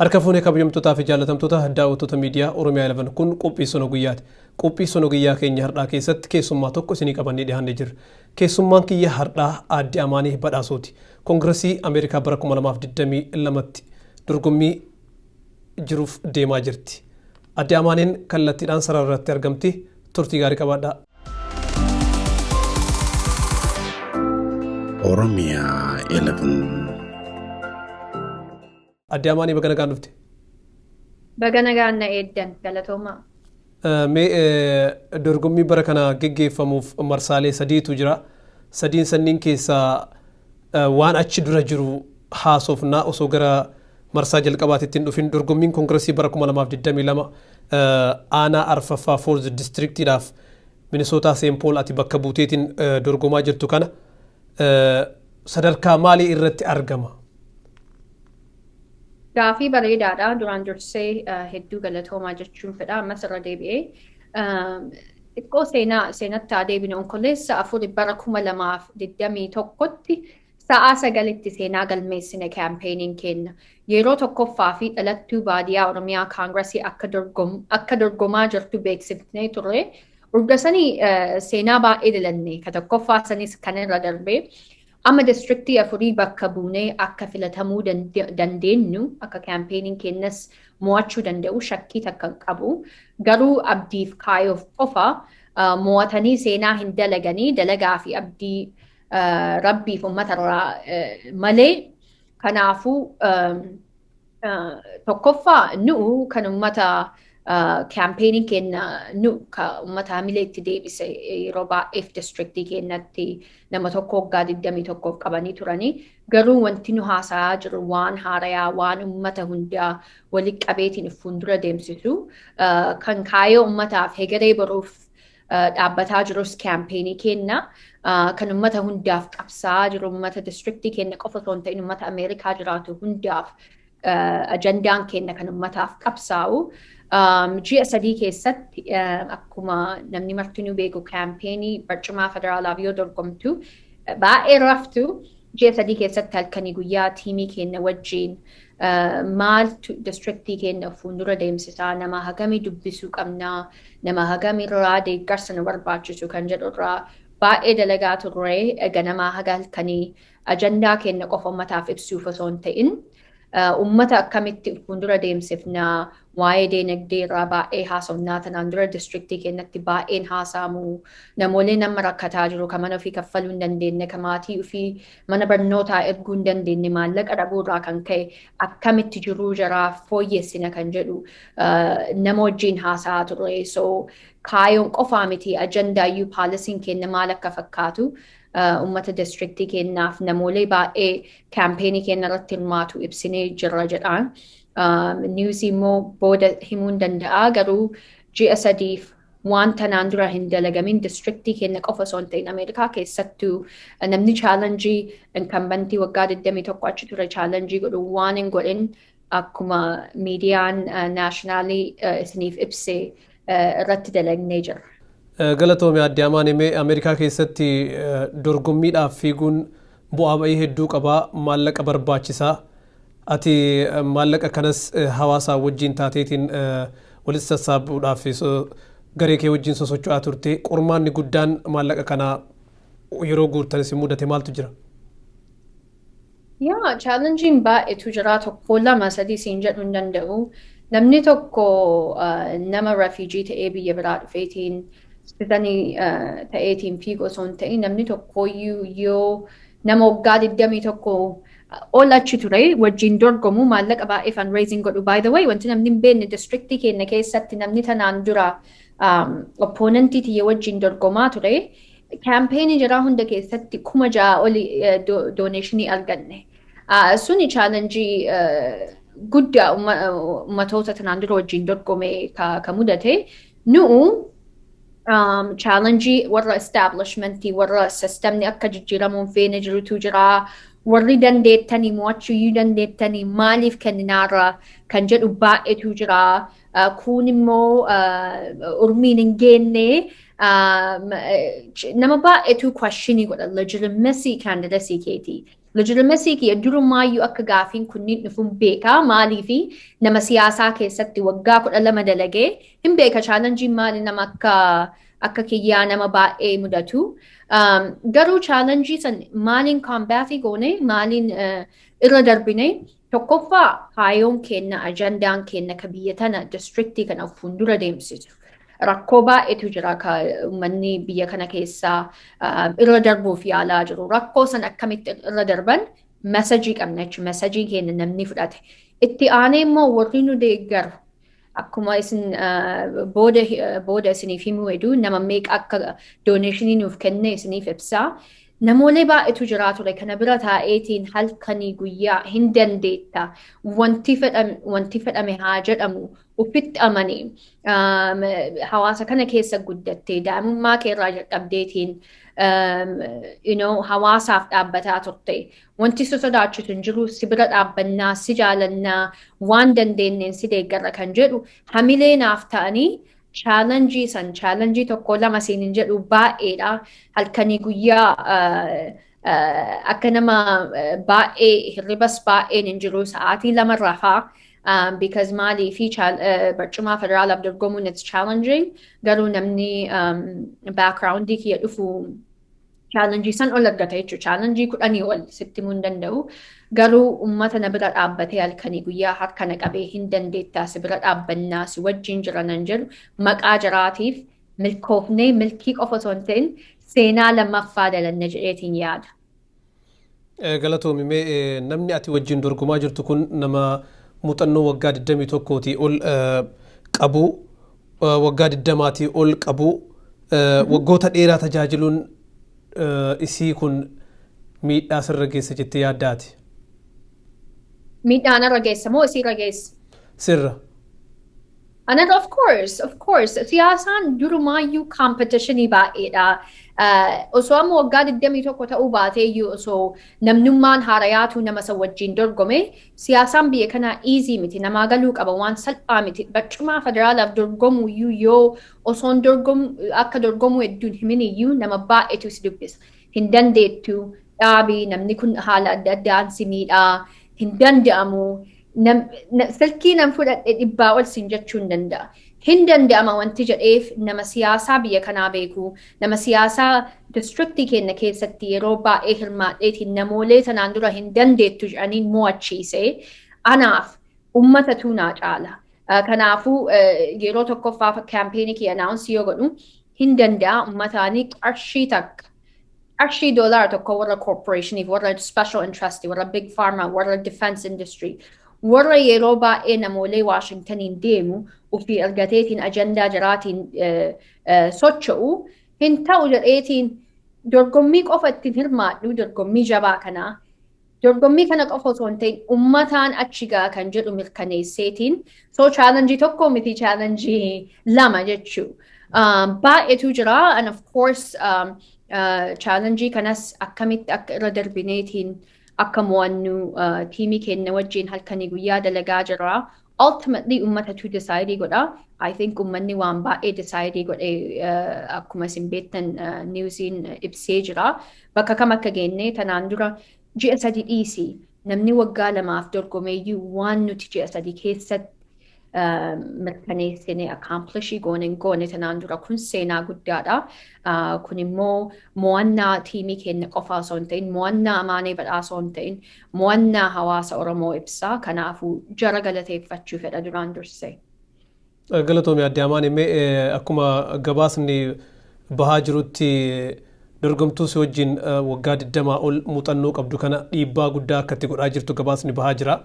Harka kabajamtootaa fi jaalatamtoota daawwattoota miidiyaa OROMIA11 kun qophii sono guyyaati. Qophii sono guyyaa keenya har'aa keessatti keessummaa tokko isinii qabannee dhiyaannee jirra. Keessummaan kiyya har'aa aadde Amaanee Badhaasooti. Koongiresii Ameerikaa bara 2022tti dorgommii jiruuf deemaa jirti. Aadde Amaaneen kallattiidhaan sarara irratti argamti. Turtii gaarii qabaadhaa. OROMIA11 Aadde Amaanee baga nagaan dhufte. Baga nagaan na eeddan galatoomaa. Dorgommii bara kana geggeeffamuuf marsaalee sadiitu jira. Sadiin sanniin keessaa waan achi dura jiru haasofnaa osoo gara marsaa jalqabaatitti hin dhufin dorgommiin koongiresii bara 2022 aanaa arfaffaa foorz distriktiidhaaf Minisootaa Seenpool ati bakka buuteetiin dorgomaa jirtu kana sadarkaa maalii irratti argama? Gaafii bareedaadha. Duraan dursee hedduu galatoomaa jechuun fedha. Ammas irra deebi'ee xiqqoo seenatti adeemina onkoleessa afur bara 2021tti sa'aa 9tti seenaa galmeessine kaampeenii kenna. Yeroo tokkoffaa fi dhalattuu baadiyyaa Oromiyaa Kaangiresii akka dorgomaa jirtu beeksifnee turre. Urgasanii seenaa baay'ee dalanne. Ka tokkoffaa sanis kan irra darbee. Amma distriktii afurii bakka buunee akka filatamuu dandeenyu akka kaampeenii kennas mo'achuu danda'u shakkii takka qabu. Garuu abdiif kaayoof qofa mo'atanii seenaa hin dalaganii dalagaa fi abdii rabbiif uummatarraa malee. Kanaafuu tokkoffaa nu'u kan uummata kaampeenii kenna ka uummata hamilee itti deebise yeroo baay'eef distriktii kennatti nama tokko waggaa 21 qabanii turanii garuu wanti nu haasa'aa jiru waan haarayaa waan uummata hundaa walitti qabeetiin fuuldura deemsisu kan kaayoo uummataaf hegeree boruuf dhaabbataa jirus kaampeenii kenna kan uummata hundaaf qabsaa jiru uummata distriktii kenna qofa osoo hin ta'in uummata Ameerikaa jiraatu hundaaf ajandaan kenna kan uummataaf qabsaa'u. Ji'a sadii keessatti akkuma namni martinuu beeku kaampeenii barcumaa federaalaaf yoo dorgomtu baay'ee raftu ji'a sadii keessatti halkanii guyyaa tiimii kenna wajjin maaltu distriktii kenna fuuldura deemsisaa nama hagamii dubbisuu qabnaa nama hagamirraa deeggarsa nu barbaachisu kan jedhurraa baay'ee dalagaa turre ganamaa haga halkanii ajandaa kenna qofa uummataaf ibsuuf osoo hin ta'in. Uummata akkamitti fuuldura deemsifnaa waa'ee dinagdee irraa baay'ee haasofnaa tanaan dura distriktii kennatti baay'een haasa'amu namoonni nama rakkataa jiru kan mana ofii kaffaluu hin dandeenye kan maatii ofii mana barnootaa erguu hin dandeenye maallaqa dhabuurraa kan ka'e akkamitti jiruu jaraa fooyyessina kan jedhu nama wajjin haasa'aa ture. So kaayoon qofaa miti ajandaayyuu paalisiin kenna maal akka fakkaatu. Uummata distriktii kennaaf namoolee baay'ee kaampeenii kenna irratti hirmaatu ibsinee jirra jedhaan. Niwusii immoo booda himuu hin danda'a garuu ji'a sadiif waan tanaan dura hin dalagamin distriktii kenna qofa osoo hin ta'in Ameerikaa keessattuu namni chaalenjii inkambantii waggaa 21 achi ture chaalenjii godhu waan hin godhin akkuma miidiyaan naashinaalii isiniif ibsee irratti dalagnee jirra. Galatoomii Aadde Amaanee Ameerikaa keessatti dorgommiidhaaf fiiguun bu'aa ba'ii hedduu qabaa maallaqa barbaachisaa. Ati maallaqa kanas hawaasaa wajjin taateetiin walitti sassaabuudhaaf garee kee wajjin sosocho'aa turte qormaanni guddaan maallaqa kanaa yeroo guurtanis mudate maaltu jira? Yaa chaalenjiin baay'eetu jira tokko lama sadii siin jedhuu hin danda'u. Namni tokko nama refuujii ta'ee biyya biraa dhufeetiin Sitanii ta'eetiin fiiguu osoo hin ta'in namni tokkoyyuu yoo nama waggaa 21 ol achi ture wajjin dorgomu maallaqa baay'ee fundraising godhu. By the way wanti namni hin beekne distriktii keenya keessatti namni tanaan dura opponentii tiyya wajjin dorgomaa ture kaampeenii jiraa hunda keessatti 6,000 oli dooneeshinii arganne. Suni chaalenjii guddaa uummatoota tanaan dura wajjin dorgome ka mudate nu'u. Challenge warra establishmentii warra sistemni akka jijjiiramuun feene jirutu jira warri dandeettanii mo'achuu iyyuu dandeettanii maaliif kenninaarra kan jedhu baay'eetu jira kun immoo urmiin hin geenne nama baay'eetu questionii godha legitimacy candidacy keetii. Legitimacy kee durumaayyuu akka gaafiin kunniin dhufuun beekaa maaliifi nama siyaasaa keessatti waggaa 12 dalagee hin beeka chaalenjiin maali nama akka kiyyaa nama baay'ee mudatu. Garuu chaalenjii san maaliin kaambaatii goone maaliin irra darbine tokkoffaa kaayoon kenna ajandaan kenna ka biyya tana districtii kana fuuldura deemsisu. Rakkoo baay'eetu jira ka uummanni biyya kana keessaa irra darbuuf yaalaa jiru. Rakkoo san akkamitti irra darban mesajii qabna jechuudha. Mesajii keenya namni fudhate. Itti aanee immoo warri nu deeggaru akkuma isin booda isiniif himuu hedduu nama meeqa akka dooneeshinii nuuf kenne isiniif ibsaa. Namoolee baay'eetu jiraa ture kana bira taa'eetiin halkanii guyyaa hin dandeetta wanti fedhame haa jedhamu ofitti amanii hawaasa kana keessa guddattee daa'imummaa keerraa jalqabdeetiin hawaasaaf dhaabbataa turte wanti si sodaachisu hin jiru si bira dhaabbannaa si jaalannaa waan dandeenyeen si deeggarra kan jedhu hamilee naaf ta'anii challengii tokko lama siin jedhu baay'eedha halkanii guyyaa akka nama baay'ee hirribas baay'een hin jiru sa'aatii lama rafaa because maalii fi barcuma federaalaaf dorgomuun it's challenging garuu namni backgroundii kiyya dhufu challengii san ol argata jechuudha challengii 10 ol sitti himuu hin danda'u garuu uummata na bira dhaabbatee halkanii guyyaa harkana qabee hin dandeettaa si bira dhaabbannaa si wajjin jiranan jedhu maqaa jiraatiif milkoofnee milkii qofa osoo hin ta'in seenaa lammaffaa dalanna jedheetiin yaada. Galatoomi mee namni ati wajjin dorgomaa jirtu kun nama muuxannoo waggaa 21tii ol qabu waggaa 20tii ol qabu waggoota dheeraa tajaajiluun isii kun miidhaa sirra geessa jettee yaaddaati. Miidhaan irra geessa moo isii irra geessa? Sirra. Another of course. Siyaasaan durumaayyuu competitionii baay'eedha. Osoo amma waggaa 21 ta'uu baateeyyuu osoo namnummaan haarayaatu nama san wajjin dorgome siyaasaan biyya kanaa easy miti namaa galuu qaba waan salphaa miti barcumaa federaalaaf dorgomuuyyuu yoo osoon akka dorgomuu hedduun himiniyyuu nama baay'eetu si dubbisa. Hin dandeettu dhaabii namni kun haala adda addaan si miidhaa hin danda'amu. Silkii nam fudhadhe dhibbaa ol siin jechuu hin danda'a. Hin danda'ama wanti jedheef nama siyaasaa biyya kanaa beeku, nama siyaasaa distriktii keenya keessatti yeroo baay'ee hirmaadheetiin namoolee sanaan dura hin dandeettu jedhaniin mo'achiise. Anaaf uummatatu naa caala. Kanaafuu yeroo tokkoffaa kaampeenii kee anaansii yoo godhu hin danda'a uummataanii qarshii takka. Qarshii $1 tokko warra corporationiif, warra special interest, warra big pharma, warra defense industry. Warra yeroo baay'ee namoolee Waashingtaniin deemu ofii argateetiin ajandaa jiraatiin socho'u hin ta'u jedheetiin dorgommii qofa ittiin hirmaadhu dorgommii jabaa kanaa. Dorgommii kana qofa osoo hin ta'in uummataan achigaa kan jedhu mirkaneesseetiin challengii tokko miti challengii lama jechuu. Baay'eetu jira and of course challengii kanas akkamitti akka irra darbineetiin akka mo'annu tiimii keenya wajjin halkanii guyyaa dalagaa jira. Ultimately uummatatu decide godha. I think uummanni waan baay'ee decide godhe akkuma isin beektan newsiin ibsee jira. Bakka kam akka geenne tanaan dura ji'a 3 dhiisi. Namni waggaa 2 dorgomeeyyuu waan nuti ji'a 3 keessatti mirkaneessine accomplishii goone tanaan dura kun seenaa guddaadha. Kun immoo mo'annaa tiimii keenya qofaa osoo hin ta'in mo'annaa Amaanee Badhaasoo hin ta'in mo'annaa hawaasa Oromoo ibsaa. Kanaafuu jara galateeffachuu fedha duraan dursee. Galatoomii adde Amaanee akkuma gabaasni bahaa jirutti dorgomtuu si wajjin waggaa 20 ol muuxannoo qabdu kana dhiibbaa guddaa akka itti godhaa jirtu gabaasni bahaa jira.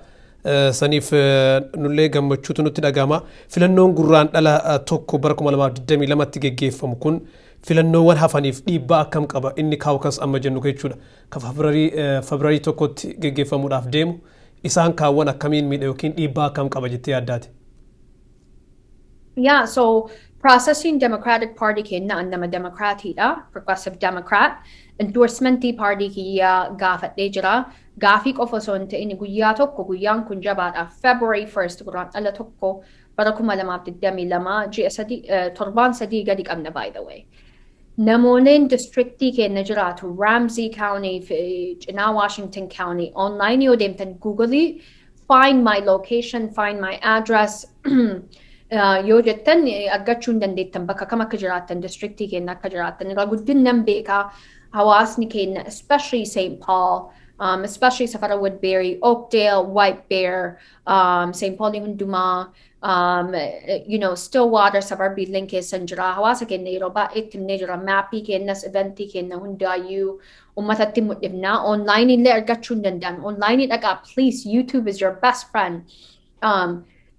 Saniif nullee gammachuutu nutti dhagama. Filannoon Gurraandhala tokko bara 2022tti geggeeffamu kun filannoowwan hafaniif dhiibbaa akkam qaba inni kaawukas amma jennu jechuudha. Ka Febraarii tokkotti geggeeffamuudhaaf deemu isaan kaawwan akkamiin miidha yookiin dhiibbaa akkam qaba jettee yaaddaati? Yeah, so processing Democratic Party kenna nama Democratidha, Progressive Democrat. Endorsementii partii kiyyaa gaafadhee jira. Gaafii qofa osoo hin ta'in guyyaa tokko guyyaan kun jabaadha. February 1st Gurraandhala tokko bara 2022 ji'a 7 gadi qabna by the way. namoonni districtii keenya jiraatu Ramsey County cinaa Washington County online yoo deemtan Google find my location, find my address yoo jettan argachuu hin dandeettan bakka kam akka jiraattan districtii keenya akka jiraattan irra guddinaan beekaa hawaasni keenya especially St. Paul especially Safara Woodbury, Oakdale, White Bear, St. Paul hundumaa Stillwater suburbii link keessan jira hawaasa keenya yeroo baay'eetti himnee jira maappii keenyas eventii keenya hundaayyuu ummatatti mul'ifnaa online illee argachuu hin danda'an online dhaqaa please YouTube is your best friend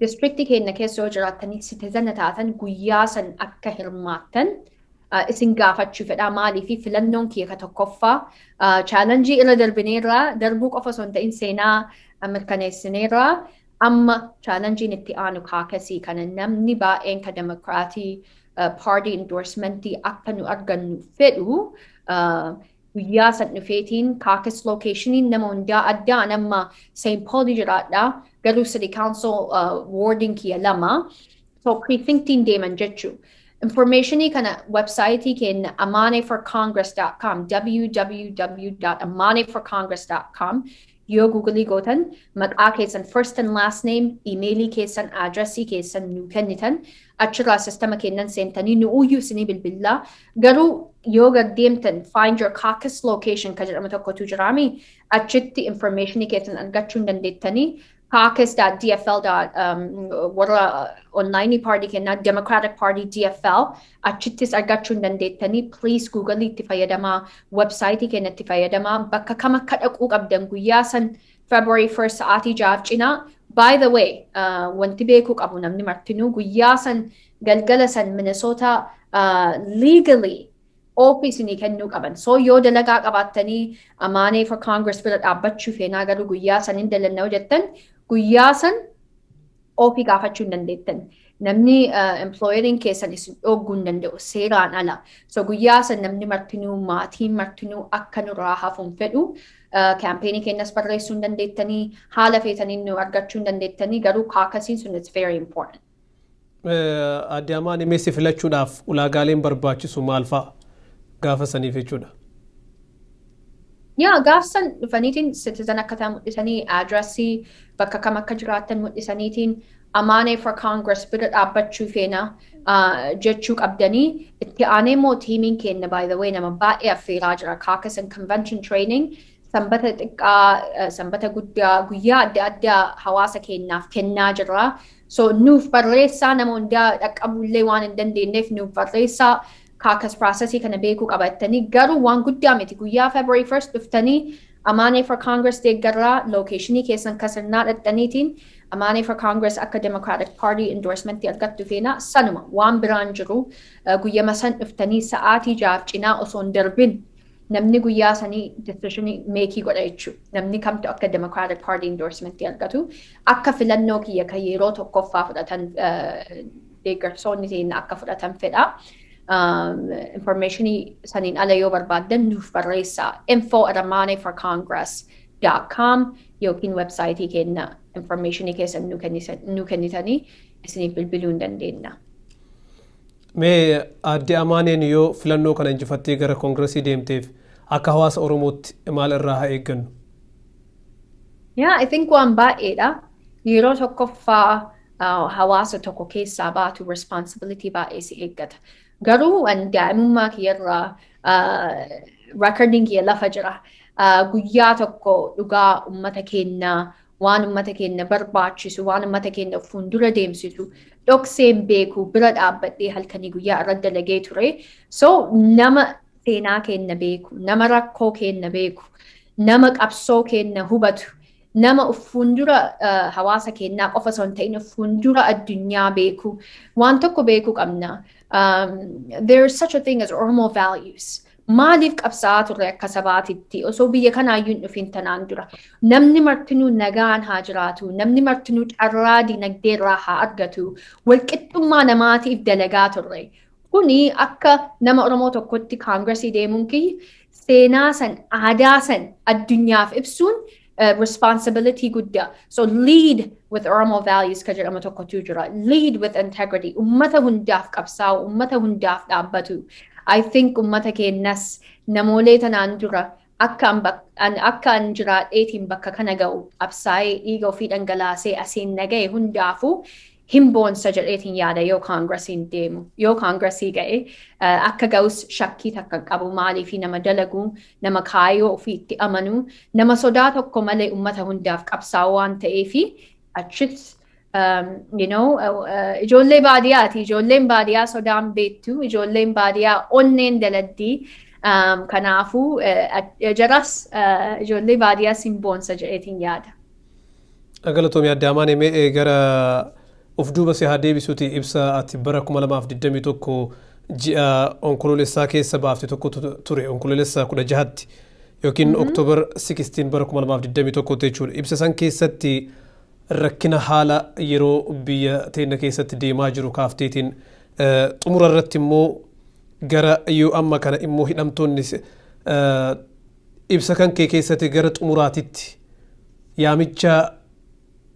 districtii keenya keessa yoo jiraattanii citizen taatan guyyaa san akka hirmaattan isin gaafachuu fedha maaliif filannoon kiyya tokkoffaa challenge irra darbineerra darbuu qofa osoo hin ta'in seenaa mirkaneessineerra amma challenge itti aanu kaakasii kana namni baay'een ka demokraatii party endorsementii akka nu argannu fedhu guyyaa san dhufeetiin caucus locationiin nama hundaa addaan amma St. Paul jiraadha garuu city council warding kiyya lama so precinctiin deeman jechuu informationii kana website keenya amaneforcongress.com www.amaneforcongress.com yoo Google gootan maqaa keessan first and last name emailii keessan addressii keessan nu kennitan achirraa sistema kennan seentanii nu uyyuu isinii bilbillaa garuu yoo gaddeemtan find your caucus location ka jedhamu tokkotu jiraami achitti informationii keessan argachuu hin dandeettanii caucus.dfl. Warra online party kenna Democratic Party DFL achittis argachuu hin dandeettanii please Google itti fayyadamaa website kenna itti fayyadamaa bakka kam akka dhaquu qabdan guyyaa san February 1st sa'aatii 6 cinaa by the way wanti beekuu qabu namni martinuu guyyaa san galgala san Minnesota legally office ni kennuu qaban so yoo dalagaa qabaattanii Amane for Congress bira dhaabbachuu feenaa garuu guyyaa san hin dalannoo jettan guyyaa san ofii gaafachuu hin dandeettan namni employeriin keessan isin dhogguu hin danda'u seeraan ala so guyyaa san namni martinuu maatiin martinuu akka nurraa hafuun fedhu kaampeenii keenyas barreessuu hin dandeettanii haala feetanii nu argachuu hin dandeettanii garuu kaakasiin sun it's very important. Adde Amane meessi filachuudhaaf ulaagaaleen barbaachisu maal fa'a gaafa saniif jechuudha? Gaafsan dhufaniitiin citizen akka ta'an mul'isanii addressii bakka kam akka jiraattan mul'isaniitiin Amane for Congress bira dhaabbachuu feena jechuu qabdanii itti aanee immoo tiimiin keenya by the way nama baay'ee affeeraa jira caucus and convention training sanbata xiqqaa sanbata guddaa guyyaa adda addaa hawaasa keenyaaf kennaa jira so nuuf barreessaa nama hundaa dhaqqabullee waan hin dandeenyeef nuuf barreessaa caucus processii kana beekuu qabattanii garuu waan guddaa miti guyyaa February 1st dhuftanii Amane for Congress deeggarraa locationii keessan kasirnaa dhadhaniitiin Amane for Congress akka Democratic Party endorsementii argattu feena sanuma waan biraan jiru guyyama san dhuftanii sa'aatii 6 cinaa osoo hin darbin namni guyyaa sanii decisionii meekii godha jechuudha. Namni kamtu akka Democratic Party endorsementii argatu akka filannoo kiyya kan yeroo tokkoffaa fudhatan deeggarsoonni ta'in akka fudhatan fedha. Informationii saniin ala yoo barbaaddan nuuf barreessaa info@amaneforcongress.com yookiin websaayitii keenya informationii keessan nu kennitanii isiniif bilbiluu hin dandeenya. Mee Adde Amaneen yoo filannoo kana injifattee gara koongiresii deemteef akka hawaasa Oromootti maal irraa haa eeggannu? I think waan baay'eedha. Yeroo tokkoffaa hawaasa tokko keessaa baatu responsibility baay'ee si eeggata. Garuu daa'imummaa kiyyarraa recordiin kiyya lafa jira. Guyyaa tokko dhugaa uummata keenyaa waan uummata keenya barbaachisu waan uummata keenya fuuldura deemsisu dhokseen beeku bira dhaabbadhee halkanii guyyaa irra dalagee ture. So nama seenaa keenya beeku, nama rakkoo keenya beeku, nama qabsoo keenya hubatu, nama fuuldura hawaasa keenyaa qofa osoo hin ta'in fuuldura addunyaa beeku waan tokko beekuu qabna. There is such a thing as Oromo values. Maaliif qabsaa'aa turre akka sabaatitti osoo biyya kanaayyuu hin dhufin tanaan dura namni martinuu nagaan haa jiraatu namni martinuu carraa dinagdeerraa haa argatu walqixxummaa namaatiif dalagaa turre kuni akka nama Oromoo tokkotti kaangiresii deemuun kiyya seenaa san aadaa san addunyaaf ibsuun responsibility guddaa. So lead with Oromo values ka jedhamu tokkotu jira. Lead with integrity. Ummata hundaaf qabsaa'u, ummata hundaaf dhaabbatu. I think ummata keenyas namoolee tanaan dura akka an jiraadheetiin bakka kana ga'u absaa'ee dhiiga ofii dhangalaasee asiin naga'e hundaafuu hin boonsa jedheetiin yaada yoo kaangirasiin deemu yoo kaangiresii ga'e akka ga'us shakkii takka qabu maaliifi nama dalaguu nama kaayoo ofiitti amanuu nama sodaa tokko malee ummata hundaaf qabsaa'u waan ta'eefi achis ijoollee baadiyyaati ijoolleen baadiyyaa sodaan beektu ijoolleen baadiyyaa onneen daladdii kanaafuu jaras ijoollee baadiyyaa sin boonsa jedheetiin yaada. Galatoomii adda Amaanee gara of duuba si haa deebisuuti ibsa ati bara 2021 ji'a onkoloolessaa keessa baafte tokko ture onkoloolessaa 16tti yookiin Oktoobar 16 bara 2021 jechuudha. Ibsa san keessatti rakkina haala yeroo biyya teenya keessatti deemaa jiru kaafteetiin xumura irratti immoo gara yoo amma kana immoo hidhamtoonni ibsa kan kee keessatti gara xumuraatitti yaamicha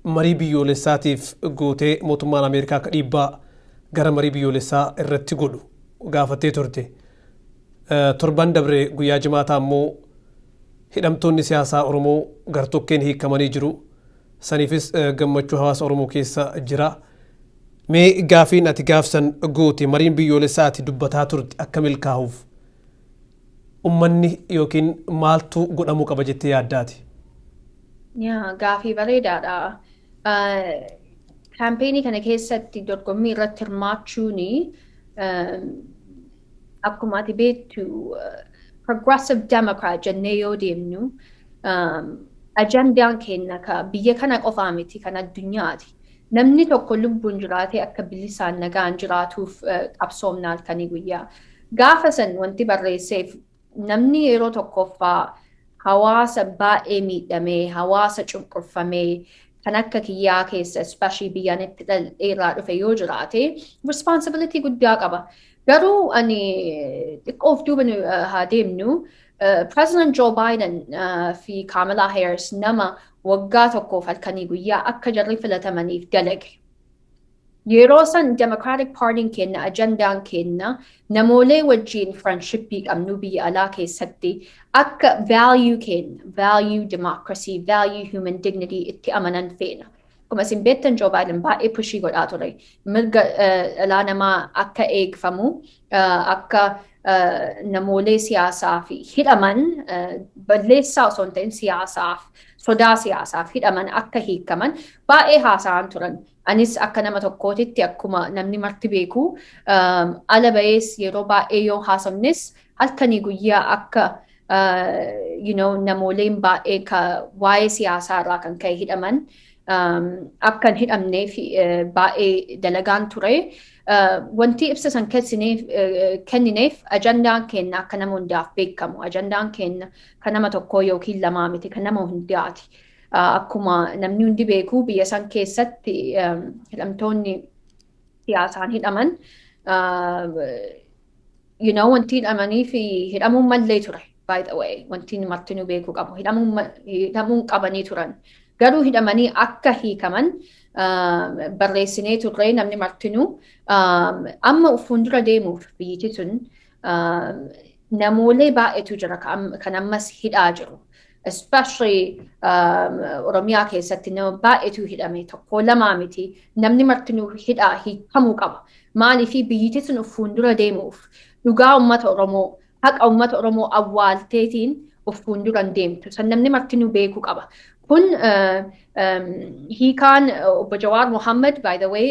marii biyyoolessaatiif gootee mootummaan Ameerikaa akka dhiibbaa gara marii biyyoolessaa irratti godhu gaafattee turte. Torban dabree guyyaa jimaataa immoo hidhamtoonni siyaasaa Oromoo gartokkeen hiikamanii jiru. Saniifis gammachuu hawaasa Oromoo keessa jira. Mee gaafiin ati gaafsan goote mariin biyyoolessaa ati dubbataa turte akka milkaa'uuf ummanni yookiin maaltu godhamuu qaba jettee yaaddaati? Gaafii bareedaadha. Kaampeenii kana keessatti dorgommii irratti hirmaachuuni akkuma ati beektu progressive democrat jennee yoo deemnu ajandaan keenya ka biyya kana qofaa miti kan addunyaati. Namni tokko lubbuun jiraatee akka bilisaan nagaan jiraatuuf qabsoomna halkanii guyyaa. Gaafa san wanti barreesseef namni yeroo tokkoffaa hawaasa baay'ee miidhamee, hawaasa cunqurfamee kan akka kiyyaa keessa especially biyyaan itti dheeraa dhufe yoo jiraate responsibility guddaa qaba. Garuu ani xiqqoof duuba haa deemnu President Joe Biden fi Kamala Harris nama waggaa tokkoof halkanii guyyaa akka jarri filatamaniif dalage. Yeroo san Democratic Party kenna ajandaan kenna namoolee wajjin friendshipii qabnu biyya alaa keessatti akka value democracy, value human dignity itti amanan feena. Akkuma isin beektan Joe Biden baay'ee pushii godhaa ture. Mirga dhalaa namaa akka eegfamu akka namoolee siyaasaa fi hidhaman balleessaa osoo hin ta'in siyaasaaf sodaa siyaasaaf hidhaman akka hiikaman baay'ee haasa'an turan. Anis akka nama tokkootitti akkuma namni marti beeku ala ba'ees yeroo baay'ee yoo haasofnes halkanii guyyaa akka namooleen baay'ee waa'ee siyaasaa irraa kan ka'e hidhaman akka hin hidhamneef baay'ee dalagaan ture. Wanti ibsa san kennineef ajandaan keenya akka nama hundaaf beekamu. Ajandaan keenya kan nama tokkoo yookiin lamaa miti kan nama hundaati. Akkuma namni hundi beeku biyya san keessatti hidhamtoonni siyaasaan hidhaman wanti hidhamanii fi hidhamuun mallee ture. By the way, wanti martinuu beekuu qabu. Hidhamuun qabanii turan. Garuu hidhamanii akka hiikaman barreessinee turre namni martinuu amma fuuldura deemuuf biyyi sun namoolee baay'eetu jira kan ammas hidhaa jiru. Especially Oromiyaa keessatti nama baay'eetu hidhame tokko lamaa miti namni martinuu hidhaa hiikamuu qaba. Maaliif biyyi sun fuuldura deemuuf dhugaa uummata Oromoo haqa uummata Oromoo awwaalteetiin fuuldura deemtu. San namni martinuu beekuu qaba. Kun hiikaan obbo Jawaar Mohammed by the way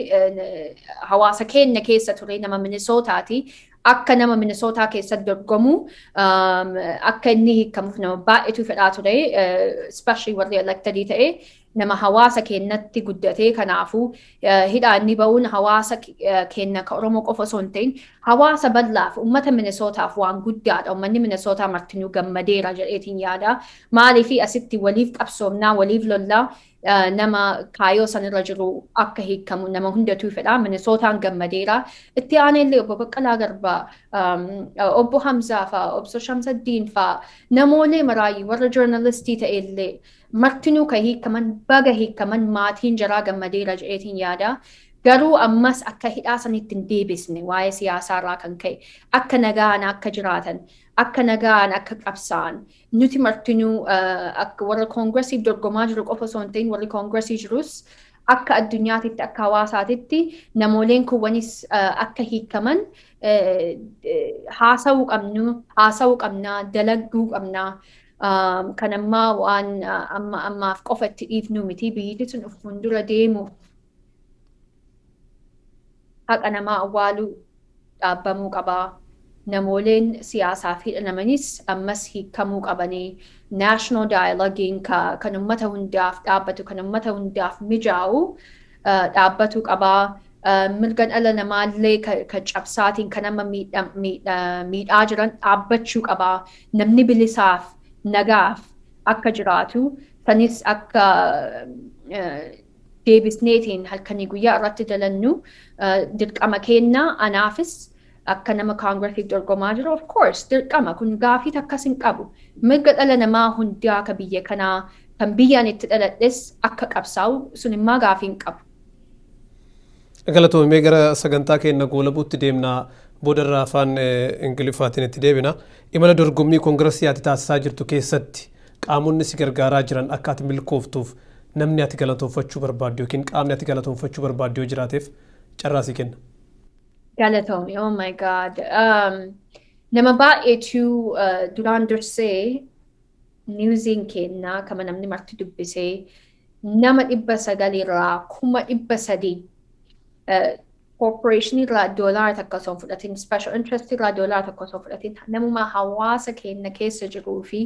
hawaasa keenya keessa ture nama Minnesootaati. Akka nama Minnesootaa keessatti dorgomu akka inni hiikamuuf nama baay'eetu fedhaa ture especially warri electedii ta'e nama hawaasa keenyatti guddatee kanaafuu hidhaa inni ba'uun hawaasa keenya ka Oromoo qofa osoo hin ta'in hawaasa bal'aaf uummata Minnesootaaf waan guddaadha. Uummanni Minnesootaa martinuu gammadeera jedheetiin yaada. Maaliif asitti waliif qabsoomnaa waliif lollaa nama kaayoo sanirra jiru akka hiikamu nama hundatu fedha. Minnesootaan gammadeera. Itti aanellee obbo Baqqalaa Garbaa, obbo Hamzaa fa'aa, obbo Shamsaddiin fa'aa namoolee maraayyuu warra joornaalistii ta'ellee martinuu ka hiikaman baga hiikaman maatiin jaraa gammadeera jedheetiin yaada. Garuu ammas akka hidhaa sanitti hin deebisne waa'ee siyaasaarraa kan ka'e akka nagaan akka jiraatan akka nagaan akka qabsaa'an nuti martinuu akka warra koongiresiif dorgomaa jiru qofa osoo hin ta'in warri koongiresii jirus akka addunyaatitti akka hawaasaatitti namooleen kuwwanis akka hiikaman haasa'uu qabnaa dalaguu qabnaa. Kan ammaa waan ammaaf qofa itti dhiifnu miti biyyi sun fuuldura deemu haqa namaa awwaaluu dhaabbamuu qabaa. Namooleen siyaasaaf hidhamanis ammas hiikamuu qabanii. National dialogiin kan uummata hundaaf dhaabbatu kan uummata hundaaf mijaa'u dhaabbatu qabaa. Mirga dhala namaallee kan cabsaatiin kan amma miidhaa jiran dhaabbachuu qabaa. Namni bilisaaf nagaaf akka jiraatu sanis akka deebisneetiin halkanii guyyaa irratti dalannu dirqama kennaa anaafis akka nama koongiresiif dorgomaa jiru of course dirqama kun gaafii akkas hin qabu. Mirga dhala namaa hundaa akka biyya kanaa kan biyyaan itti dhaladhes akka qabsaa'u sun immoo gaafii hin qabu. Galatoomee gara sagantaa keenya goolabuutti deemnaa boodarraa afaan Ingiliffaatiin itti deebina. Imala dorgommii koongiresii ati taasisaa jirtu keessatti qaamonni si gargaaraa jiran akka ati milkooftuuf namni ati galatoonfachuu barbaaddu yookiin qaamni ati galatoonfachuu barbaaddu yoo jiraateef carraa si kenna. Galatoomee, oh my God. Nama baay'eetu duraan dursee niwuziin kennaa kama namni marti dubbisee nama 900 1,300 corporation irraa doolaara takka osoo hin fudhatin special interest irraa doolaara takka osoo hin fudhatin namuma hawaasa keenya keessa jiruu fi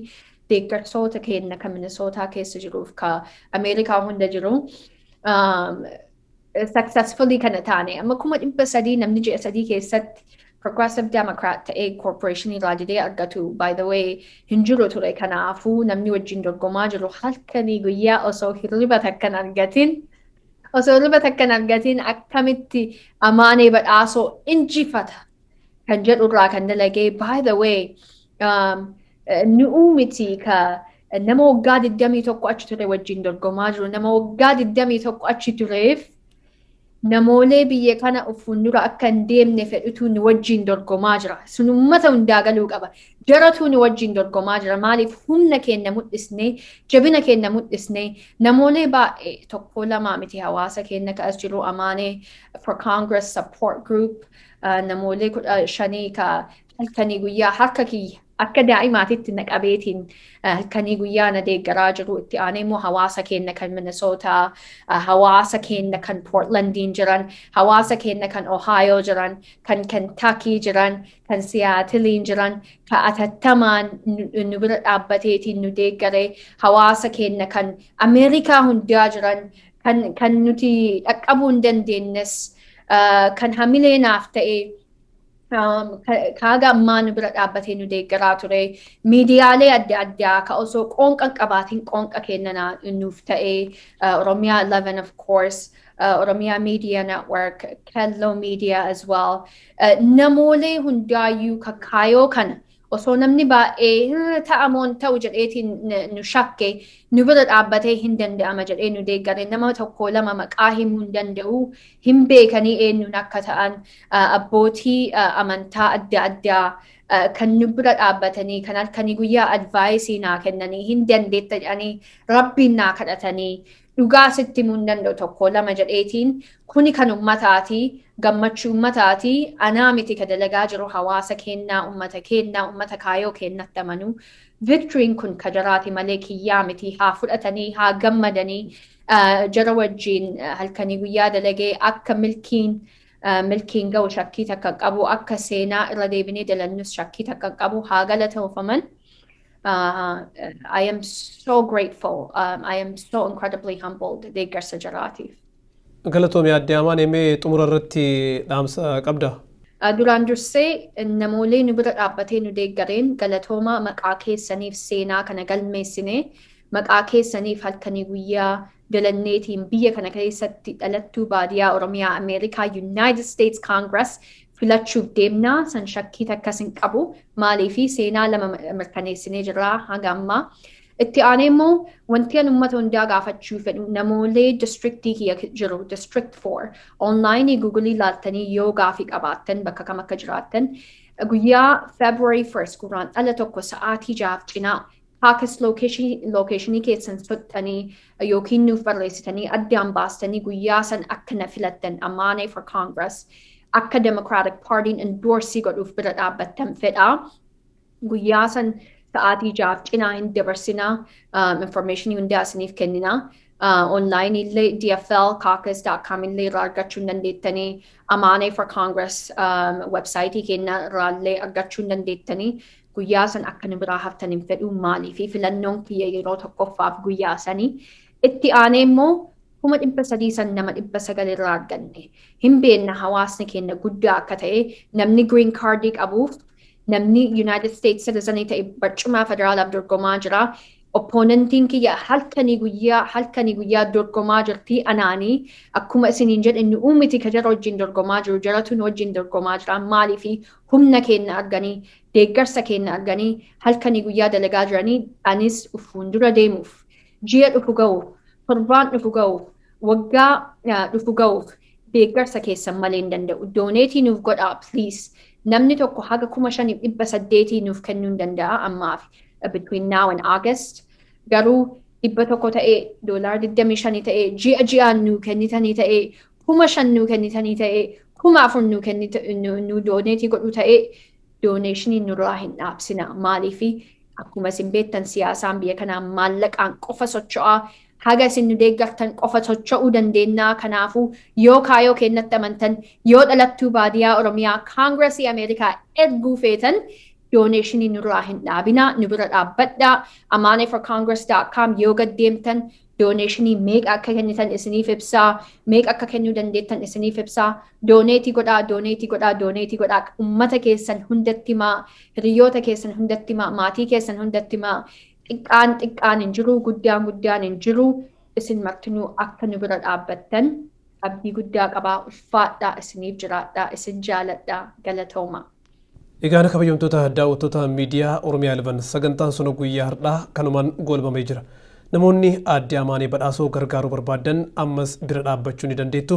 deeggarsoota keenya kan Minnesootaa keessa jiruuf ka Ameerikaa hunda jiru successfully kana taane amma 300 namni ji'a 3 keessatti progressive democrat ta'ee corporation irraa didee argatu by the way hin jiru ture kanaafuu namni wajjin dorgomaa jiru halkanii guyyaa osoo hirriba takkan argatin osoo hirriba takkan argatin akkamitti Amane Badhasso injifata kan jedhurraa kan dalagee by the way nu'uu miti ka nama waggaa 21 achi ture wajjin dorgomaa jiru nama waggaa 21 achi tureef namoolee biyya kana fuuldura akka hin deemne fedhutu ni wajjin dorgomaa jira. Sun uummata hundaa galuu qaba. Jaratu ni wajjin dorgomaa jira. Maaliif humna keenya mul'isnee, jabina keenya mul'isnee, namoolee baay'ee tokko lama miti hawaasa keenya ka'as jiru Amane for Congress support group namoolee 15 ka halkanii guyyaa harka kiyya akka daa'imaatitti naqabeetiin halkanii guyyaa na deeggaraa jiru itti aanee immoo hawaasa keenya kan Minnesota, hawaasa keenya kan Portlandiin jiran, hawaasa keenya kan Ohio jiran, kan Kentucky jiran, kan Seattleiin jiran, ka atattamaan nu bira dhaabbateetiin nu deeggaree, hawaasa keenya kan Ameerikaa hundaa jiran, kan nuti dhaqqabuu hin dandeenyes, kan hamileenaaf ta'e kaaga ammaa nu bira dhaabbatee nu deeggaraa ture miidiyaalee adda addaa ka osoo qoonqa qabaatiin qoonqa kenna nuuf ta'ee OROMIA11 of course OROMIA Media Network Kello Media as well namoolee hundaayyuu kakkaayoo kana osoo namni baay'ee ta'amoon ta'u jedheetiin nu shakke nu bira dhaabbatee hin danda'ama jedhee nu deeggare nama tokko lama maqaa himuu hin danda'u hin beekanii eenyuun akka ta'an abbootii amantaa adda addaa kan nu bira dhaabbatanii kan halkanii guyyaa advaayisii naa kennanii hin dandeetta jedhanii rabbiin naa kadhatanii dhugaa sitti himuu hin danda'u tokko lama jedheetiin kuni kan ummataati gammachuu ummataati anaa miti ka dalagaa jiru hawaasa kennaa ummata kaayoo kennatti amanuu victoryin kun ka jaraati malee kiyyaa miti haa fudhatanii haa gammadanii jara wajjiin halkanii guyyaa dalagee akka milkiin ga'u shakkii takka qabu akka seenaa irra deebinee dalannus shakkii takka qabu haa galatoofaman. I am so grateful. I am so incredibly humbled. Deeggarsa jaraatiif. Galatoomii addee Amane mee xumura irratti dhaamsa qabda? Duraan dursee namoolee nu bira dhaabbatee nu deeggareen galatooma maqaa keessaniif seenaa kana galmeessine maqaa keessaniif halkanii guyyaa dalanneetiin biyya kana keessatti dhalattuu baadiyyaa Oromiyaa Ameerikaa United States Congress filachuuf deemnaa san shakkii takkas hin qabu maaliifi seenaa lama mirkaneessinee jirra hanga ammaa Itti aanee immoo wanti an uummata hundaa gaafachuu fedhu namoolee districtii kiyya jiru district 4 online Google ilaaltanii yoo gaafii qabaattan bakka kam akka jiraattan guyyaa February 1st Gurraandhala tokko sa'aatii 6 cinaa caucus locationii keessan sottanii yookiin nuuf barreessitanii addaan baastanii guyyaa san akka na filattan Amane for Congress akka Democratic Party'n endorse godhuuf bira dhaabbattan fedha. Guyyaa san sa'aatii 6 cinaa hin dabarsinaa information hundaa isiniif kennina. Online illee DFL caucus.com illee irraa argachuu hin dandeettanii Amane for Congress website keenya irraa illee argachuu hin dandeettanii guyyaa san akka nu biraa haftan hin fedhu maaliif filannoon kiyya yeroo tokkoffaaf guyyaa sanii itti aanee immoo 300 san nama 900 irraa arganne hin beekna hawaasni keenya guddaa akka ta'e namni green cardii qabuuf namni United States citizenii ta'e barcuma federaalaaf dorgomaa jira. Opponentiin kiyya halkanii guyyaa dorgomaa jirti anaanii akkuma isiniin jedhe nu uumiti ka jara wajjin dorgomaa jiru jaratu nu wajjin dorgomaa jira maaliif humna keenya arganii deeggarsa keenya arganii halkanii guyyaa dalagaa jiranii anis fuuldura deemuuf ji'a dhufu ga'uuf torbaan dhufu ga'uuf waggaa dhufu ga'uuf deeggarsa keessan malee hin danda'u dooneetii nuuf godhaa please namni tokko haga 5,800 nuuf kennuu hin danda'a ammaaf. Between now and August. Garuu dhibba tokko ta'ee $25 ta'ee ji'aan nuu kennitanii ta'ee 5,000 nuu kennitanii ta'ee 4,000 nuu dooneetii godhu ta'ee dooneeshinii nurraa hin dhaabsina. Maaliif akkuma isin beektan siyaasaan biyya kanaa maallaqaan qofa socho'aa haga isin nu deeggartan qofa socho'uu dandeenya. Kanaafuu yoo kaayoo kennatti amantan yoo dhalattuu baadiyyaa Oromiyaa Kaangiresii Ameerikaa erguu feetan donationii nurraa hin dhaabina nu bira dhaabbadhaa amaneforcongress.com yoo gaddeemtan donationii meeqa akka kennitan isiniif ibsaa meeqa akka kennuu dandeettan isiniif ibsaa doneetii godhaa ummata keessan hundatti himaa hiriyoota keessan hundatti himaa maatii keessan hundatti himaa xiqqaan hin jiru guddaan hin jiru isin martinuu akka nu bira dhaabbattan abdii guddaa qabaa ulfaadhaa isiniif jiraadhaa isin jaaladhaa galatooma. Egaan kabajamtoota daawwattoota miidiyaa OROMIA11 sagantaan sun guyyaa har'aa kanumaan goolbamee jira. Namoonni aadde Amane Badhaasoo gargaaruu barbaadan ammas bira dhaabbachuu ni dandeettu.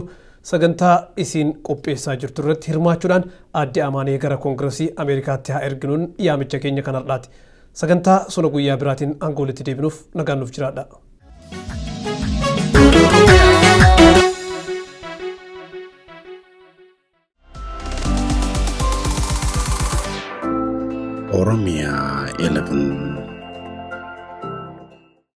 Sagantaa isiin qopheessaa jirtu irratti hirmaachuudhaan aadde Amane gara Koongiresii Ameerikaatti haa erginuun yaamicha keenya kan har'aati. Sagantaa sun guyyaa biraatiin aangoolitti deebinuuf nagaan nuuf jiraadha.